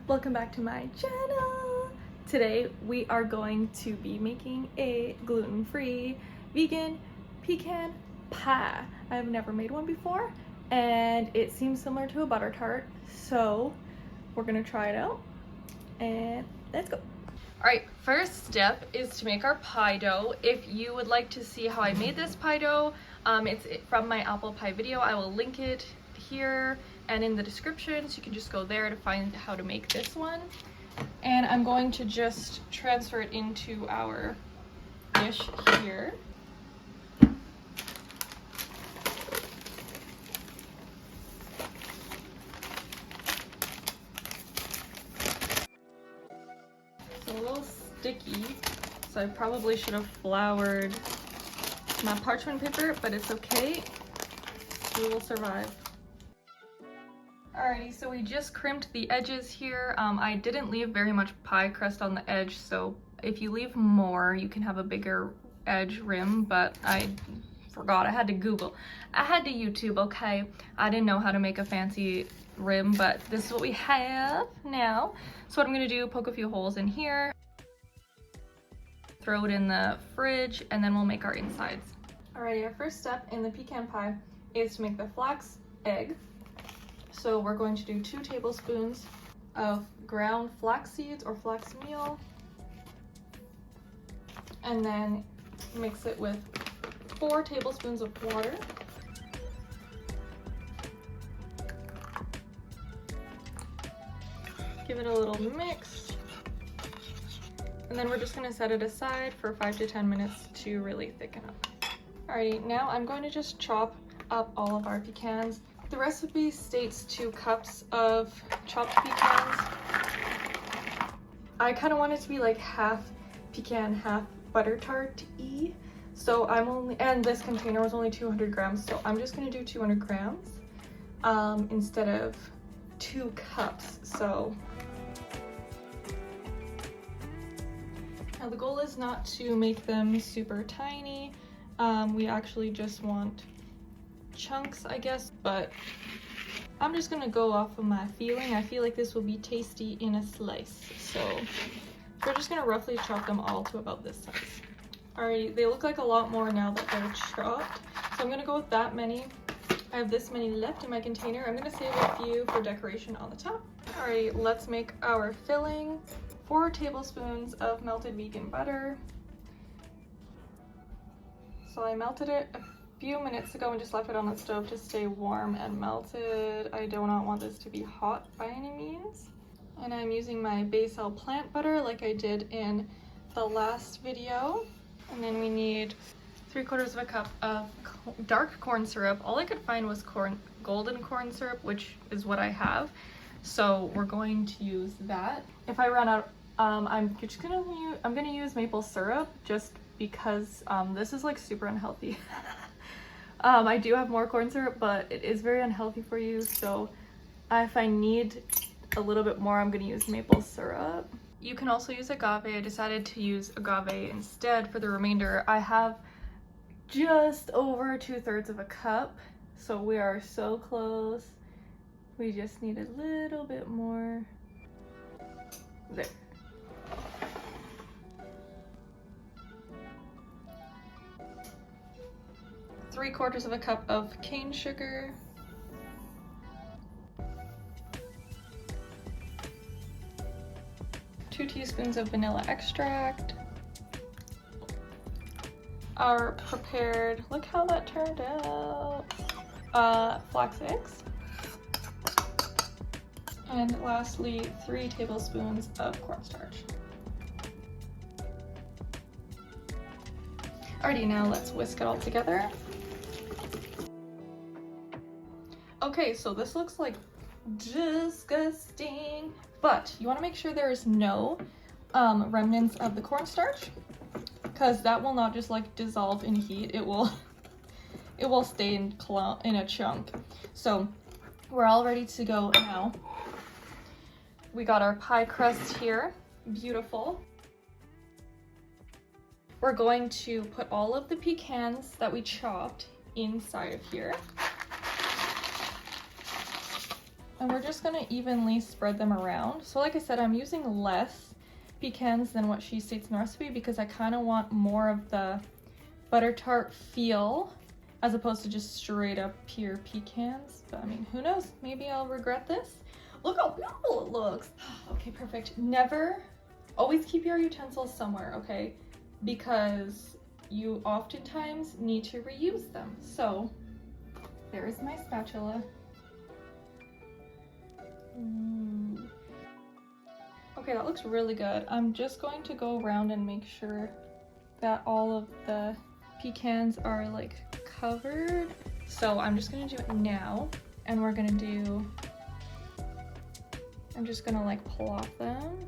welcome back to my channel. Today we are going to be making a gluten-free vegan pecan pie. I have never made one before and it seems similar to a butter tart, so we're gonna try it out and let's go. All right, first step is to make our pie dough. If you would like to see how I made this pie dough, it's from my apple pie video. I will link it here and in the description, so you can just go there to find how to make this one. And I'm going to just transfer it into our dish here. It's a little sticky, so I probably should have floured my parchment paper, but it's okay. We will survive. Alrighty, so we just crimped the edges here. I didn't leave very much pie crust on the edge, so if you leave more, you can have a bigger edge rim, but I forgot. I had to Google. I had to YouTube, okay? I didn't know how to make a fancy rim, but this is what we have now. So what I'm gonna do, poke a few holes in here, throw it in the fridge, and then we'll make our insides. Alrighty, our first step in the pecan pie is to make the flax egg. So we're going to do 2 tablespoons of ground flax seeds or flax meal, and then mix it with 4 tablespoons of water. Give it a little mix, and then we're just going to set it aside for 5 to 10 minutes to really thicken up. Alrighty, now I'm going to just chop up all of our pecans. The recipe states 2 cups of chopped pecans. I kind of want it to be like half pecan, half butter tart-y. So and this container was only 200 grams, so I'm just gonna do 200 grams instead of 2 cups. So now the goal is not to make them super tiny. We actually just want chunks, I guess, but I'm just gonna go off of my feeling. I feel like this will be tasty in a slice, so we're just gonna roughly chop them all to about this size. Alright, they look like a lot more now that they're chopped, so I'm gonna go with that many. I have this many left in my container. I'm gonna save a few for decoration on the top. Alright, let's make our filling. 4 tablespoons of melted vegan butter. So I melted it a few minutes ago and just left it on the stove to stay warm and melted. I do not want this to be hot by any means. And I'm using my basil plant butter like I did in the last video. And then we need 3/4 of a cup of dark corn syrup. All I could find was golden corn syrup, which is what I have. So we're going to use that. If I run out, I'm gonna use maple syrup just because this is like super unhealthy. I do have more corn syrup, but it is very unhealthy for you, so if I need a little bit more, I'm going to use maple syrup. You can also use agave. I decided to use agave instead for the remainder. I have just over 2/3 of a cup, so we are so close. We just need a little bit more. There. Three-quarters of a cup of cane sugar, two teaspoons of vanilla extract, our prepared, look how that turned out, flax eggs, and lastly 3 tablespoons of cornstarch. Alrighty, now let's whisk it all together. Okay, so this looks like disgusting, but you want to make sure there is no remnants of the cornstarch, because that will not just like dissolve in heat. It will stay in a chunk. So we're all ready to go now. We got our pie crust here, beautiful. We're going to put all of the pecans that we chopped inside of here. And we're just gonna evenly spread them around. So like I said, I'm using less pecans than what she states in the recipe because I kind of want more of the butter tart feel as opposed to just straight up pure pecans. But I mean, who knows? Maybe I'll regret this. Look how beautiful it looks. Okay, perfect. Always keep your utensils somewhere, okay? Because you oftentimes need to reuse them. So there is my spatula. Okay, that looks really good. I'm just going to go around and make sure that all of the pecans are like covered. So I'm just gonna do it now, and I'm just gonna like plop them.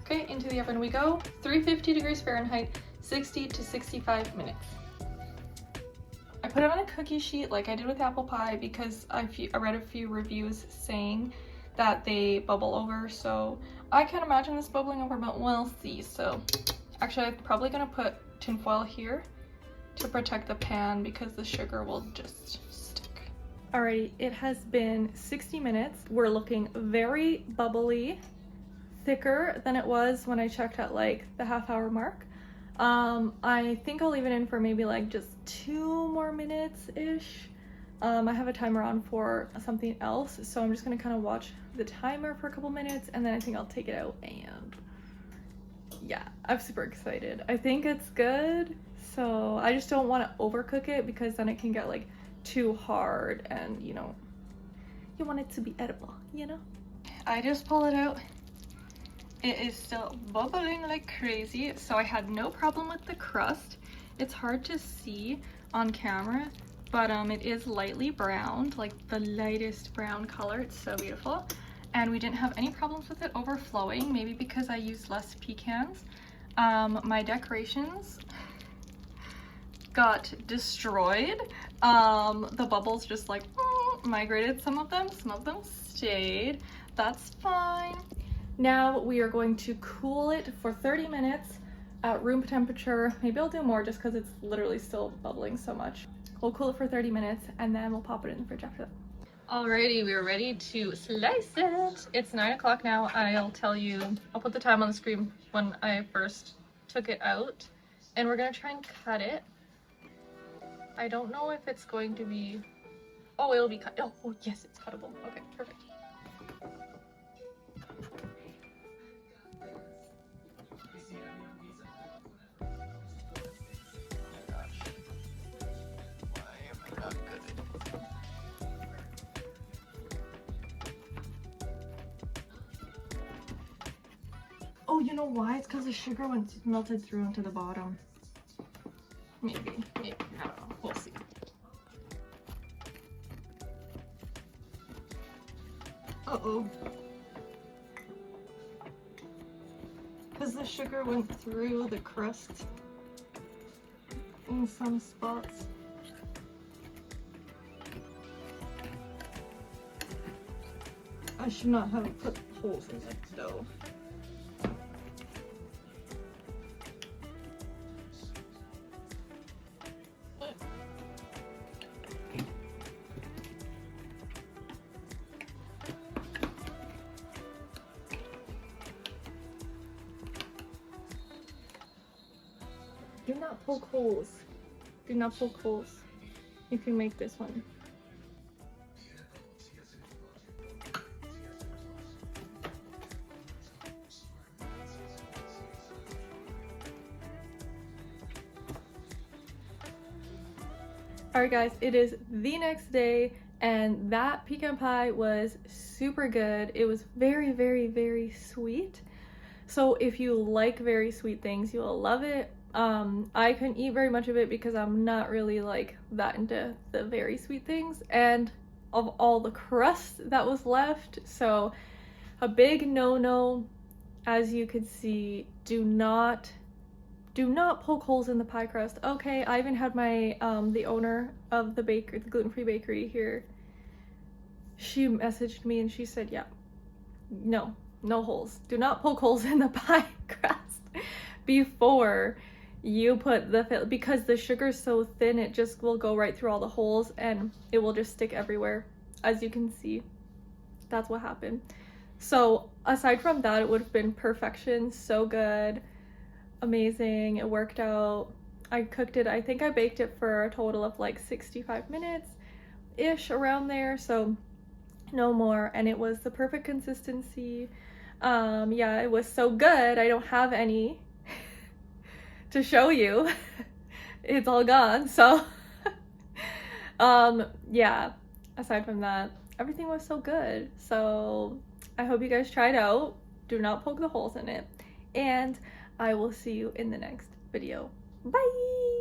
Okay, into the oven we go. 350 degrees Fahrenheit, 60 to 65 minutes. I put it on a cookie sheet like I did with apple pie because I read a few reviews saying that they bubble over, so I can't imagine this bubbling over, but we'll see. So actually I'm probably gonna put tinfoil here to protect the pan because the sugar will just stick. Alrighty, it has been 60 minutes. We're looking very bubbly, thicker than it was when I checked at like the half-hour mark. I think I'll leave it in for maybe like just 2 more minutes-ish. I have a timer on for something else, so I'm just gonna kind of watch the timer for a couple minutes and then I think I'll take it out, and yeah, I'm super excited. I think it's good, so I just don't want to overcook it because then it can get like too hard and you know, you want it to be edible, you know? I just pull it out. It is still bubbling like crazy, so I had no problem with the crust. It's hard to see on camera, but it is lightly browned, like the lightest brown color. It's so beautiful. And we didn't have any problems with it overflowing, maybe because I used less pecans. My decorations got destroyed. The bubbles just like migrated, some of them stayed. That's fine. Now we are going to cool it for 30 minutes at room temperature. Maybe I'll do more just because it's literally still bubbling so much. We'll cool it for 30 minutes and then we'll pop it in the fridge after that. Alrighty, we're ready to slice it. It's 9 o'clock now. I'll put the time on the screen when I first took it out. And we're gonna try and cut it. I don't know if it's going to be, it'll be cut. Oh yes, it's cuttable. Okay, perfect. Oh, you know why? It's because the sugar melted through into the bottom. Maybe, I don't know. We'll see. Uh-oh. Because the sugar went through the crust in some spots. I should not have put holes in it though. Do not poke holes. Do not poke holes if you make this one. Alright guys, it is the next day and that pecan pie was super good. It was very, very, very sweet. So if you like very sweet things, you will love it. I couldn't eat very much of it because I'm not really like that into the very sweet things, and of all the crust that was left. So a big no-no, as you could see. Do not poke holes in the pie crust. Okay, I even had my the owner of the bakery, the gluten-free bakery here, she messaged me and she said, yeah, no holes. Do not poke holes in the pie crust before you put the, because the sugar's so thin, it just will go right through all the holes and it will just stick everywhere. As you can see, that's what happened. So aside from that, it would have been perfection. So good, amazing. It worked out. I cooked it, I think I baked it for a total of like 65 minutes ish, around there, so no more, and it was the perfect consistency. Yeah, it was so good. I don't have any to show you. It's all gone. So yeah, aside from that, everything was so good. So I hope you guys try it out. Do not poke the holes in it, and I will see you in the next video. Bye.